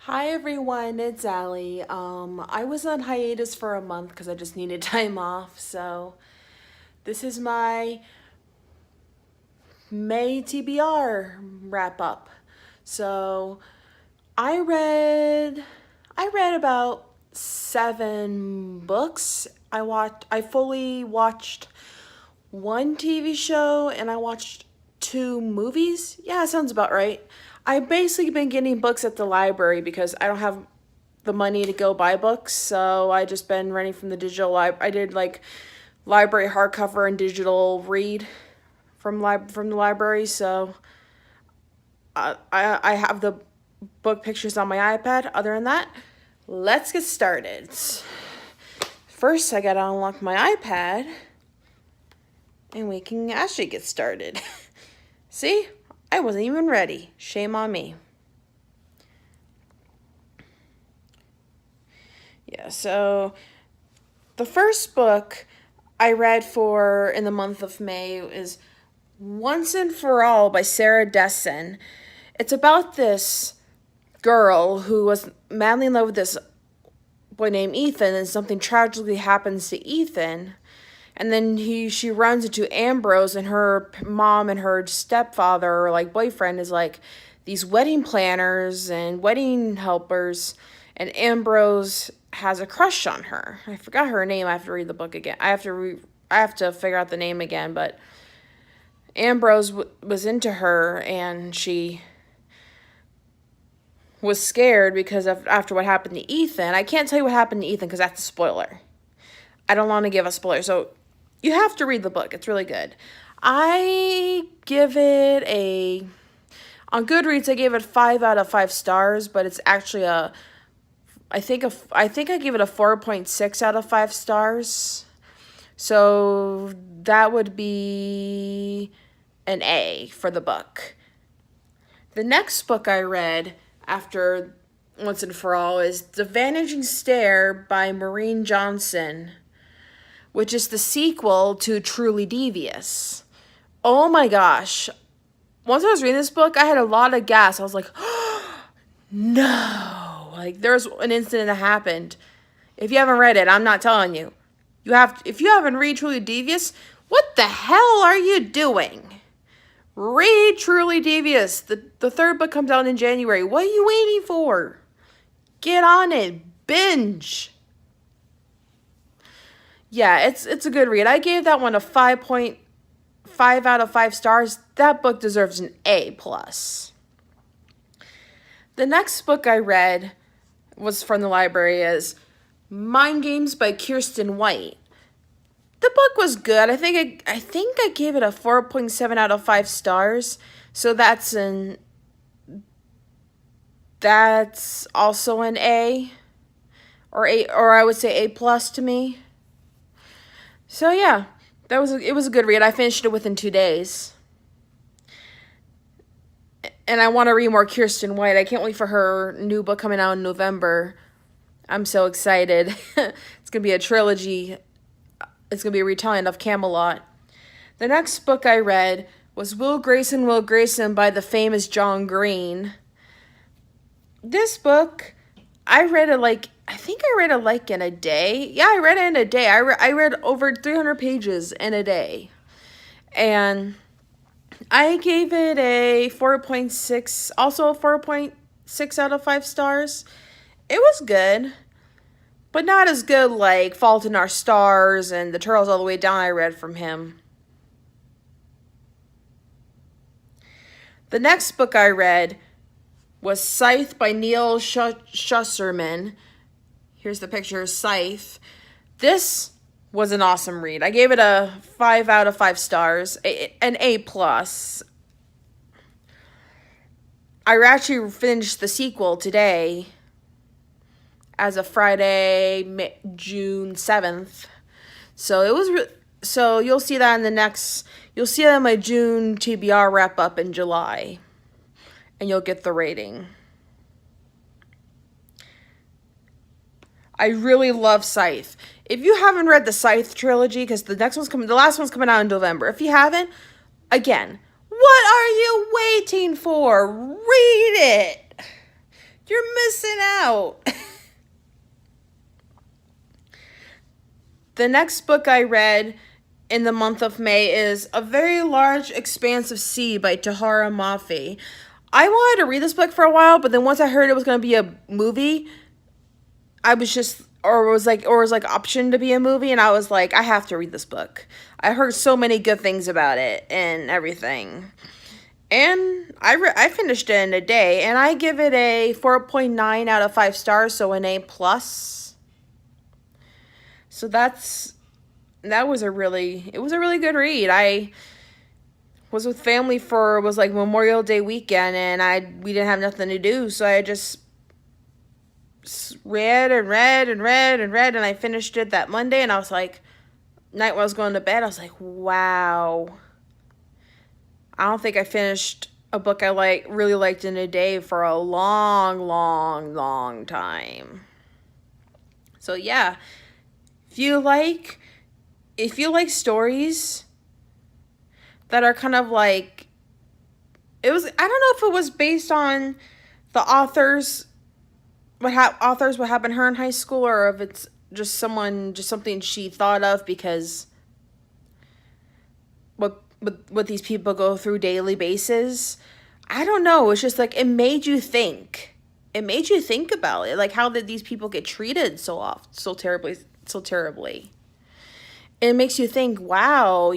Hi everyone, it's Allie. I was on hiatus for a month because I just needed time off, so this is my May TBR wrap up. So I read I read about 7 books. I fully watched one TV show and I watched 2 movies. Yeah, that sounds about right. I've basically been getting books at the library because I don't have the money to go buy books, so I just been renting from the digital library. I did like library hardcover and digital read from the library, so I have the book pictures on my iPad. Other than that, let's get started. First, I gotta unlock my iPad, and we can actually get started. See, I wasn't even ready. Shame on me. Yeah, so the first book I read for in the month of May is Once and For All by Sarah Dessen. It's about this girl who was madly in love with this boy named Ethan, and something tragically happens to Ethan. And then she runs into Ambrose, and her mom and her stepfather, or like boyfriend, is like these wedding planners and wedding helpers, and Ambrose has a crush on her. I forgot her name. I have to read the book again. I have to figure out the name again, but Ambrose was into her, and she was scared because of after what happened to Ethan. I can't tell you what happened to Ethan because that's a spoiler. I don't want to give a spoiler, so you have to read the book. It's really good. I give it on Goodreads I gave it 5 out of 5 stars, but it's actually I think I gave it a 4.6 out of 5 stars. So that would be an A for the book. The next book I read after Once and For All is The Vanishing by Maureen Johnson, which is the sequel to Truly Devious. Oh my gosh. Once I was reading this book, I had a lot of gas. I was like, no. Like, there's an incident that happened. If you haven't read it, I'm not telling you. If you haven't read Truly Devious, what the hell are you doing? Read Truly Devious. The third book comes out in January. What are you waiting for? Get on it. Binge. Yeah, it's a good read. I gave that one a 5.5 out of 5 stars. That book deserves an A+. The next book I read was from the library is Mind Games by Kirsten White. The book was good. I think I gave it a 4.7 out of 5 stars. So that's also an A, or I would say A+ to me. So yeah, it was a good read. I finished it within 2 days. And I want to read more Kirsten White. I can't wait for her new book coming out in November. I'm so excited. It's going to be a trilogy. It's going to be a retelling of Camelot. The next book I read was Will Grayson by the famous John Green. This book, I read it in a day. Yeah, I read it in a day. I read over 300 pages in a day. And I gave it a 4.6, also a 4.6 out of 5 stars. It was good, but not as good like Fault in Our Stars and The Turtles All the Way Down I read from him. The next book I read was Scythe by Neil Schusterman. Here's the picture of Scythe. This was an awesome read. I gave it a 5 out of 5 stars, an A+. I actually finished the sequel today as of Friday, June 7th. So it was so you'll see that you'll see that in my June TBR wrap up in July. And you'll get the rating. I really love Scythe. If you haven't read the Scythe trilogy, because the last one's coming out in November. If you haven't, again, what are you waiting for? Read it. You're missing out. The next book I read in the month of May is A Very Large Expanse of Sea by Tahereh Mafi. I wanted to read this book for a while, but then once I heard it was going to be a movie, I was just, or was like optioned to be a movie, and I was like, I have to read this book. I heard so many good things about it and everything. And I finished it in a day, and I give it a 4.9 out of 5 stars, so an A plus. So that was a really good read. I was with family was like Memorial Day weekend, and we didn't have nothing to do, so I just read and read and read and read, and I finished it that Monday, and I was like, night when I was going to bed, I was like, wow. I don't think I finished a book I really liked in a day for a long, long, long time. So yeah, if you like stories that are kind of like, I don't know if it was based on the authors, what happened to her in high school, or if it's just something she thought of because what these people go through daily basis. I don't know. It's just like, it made you think. It made you think about it. Like, how did these people get treated so terribly? It makes you think, wow,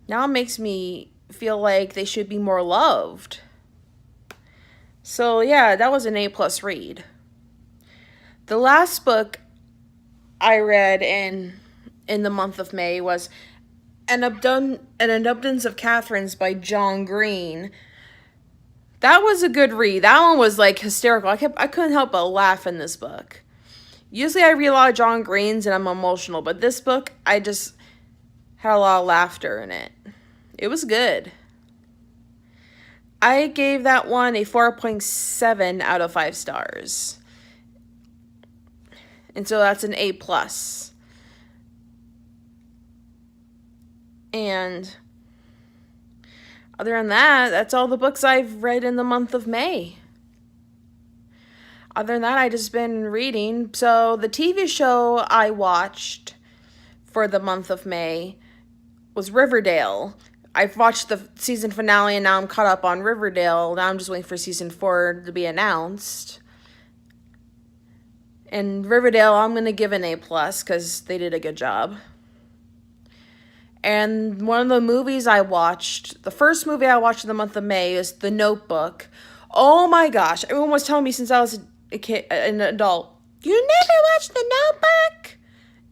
now it makes me feel like they should be more loved. So yeah, that was an A+ read. The last book I read in the month of May was An Inductance of Katherine's by John Green. That was a good read. That one was like hysterical. I couldn't help but laugh in this book. Usually I read a lot of John Green's and I'm emotional, but this book, I just had a lot of laughter in it. It was good. I gave that one a 4.7 out of 5 stars. And so that's an A+. And other than that, that's all the books I've read in the month of May. Other than that, I just been reading. So the TV show I watched for the month of May was Riverdale. I've watched the season finale, and now I'm caught up on Riverdale. Now I'm just waiting for season 4 to be announced. And Riverdale, I'm going to give an A+, because they did a good job. And one of the movies I watched, the first movie I watched in the month of May is The Notebook. Oh my gosh, everyone was telling me since I was a kid, an adult, you never watched The Notebook?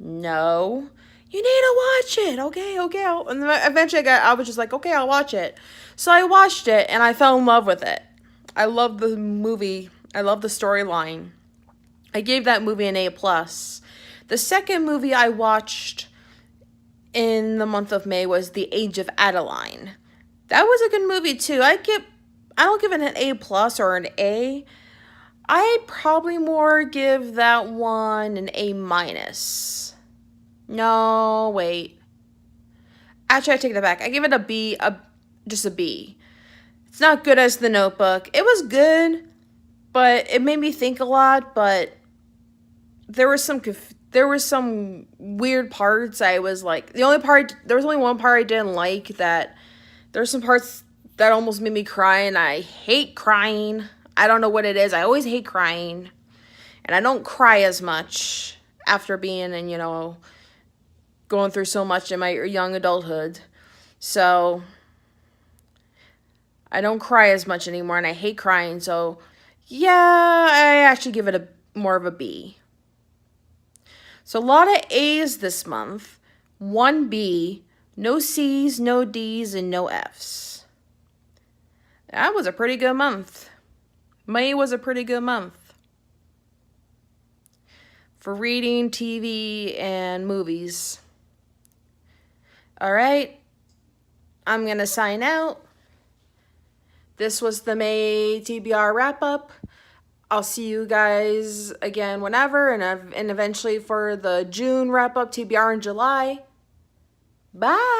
No. You need to watch it. Okay. And then eventually I was just like, okay, I'll watch it. So I watched it, and I fell in love with it. I love the movie. I love the storyline. I gave that movie an A+. The second movie I watched in the month of May was The Age of Adaline. That was a good movie too. I don't give it an A+ or an A. I probably more give that one an A-. No, wait. Actually, I take that back. I give it a B, just a B. It's not good as The Notebook. It was good, but it made me think a lot, but there was some weird parts. I was like, there was only one part I didn't like, that there were some parts that almost made me cry, and I hate crying. I don't know what it is. I always hate crying, and I don't cry as much after being in, going through so much in my young adulthood. So I don't cry as much anymore, and I hate crying. So yeah, I actually give it more of a B. So a lot of A's this month, 1 B, no C's, no D's, and no F's. That was a pretty good month. May was a pretty good month for reading, TV, and movies. All right, I'm going to sign out. This was the May TBR wrap-up. I'll see you guys again whenever, and eventually for the June wrap-up, TBR in July. Bye!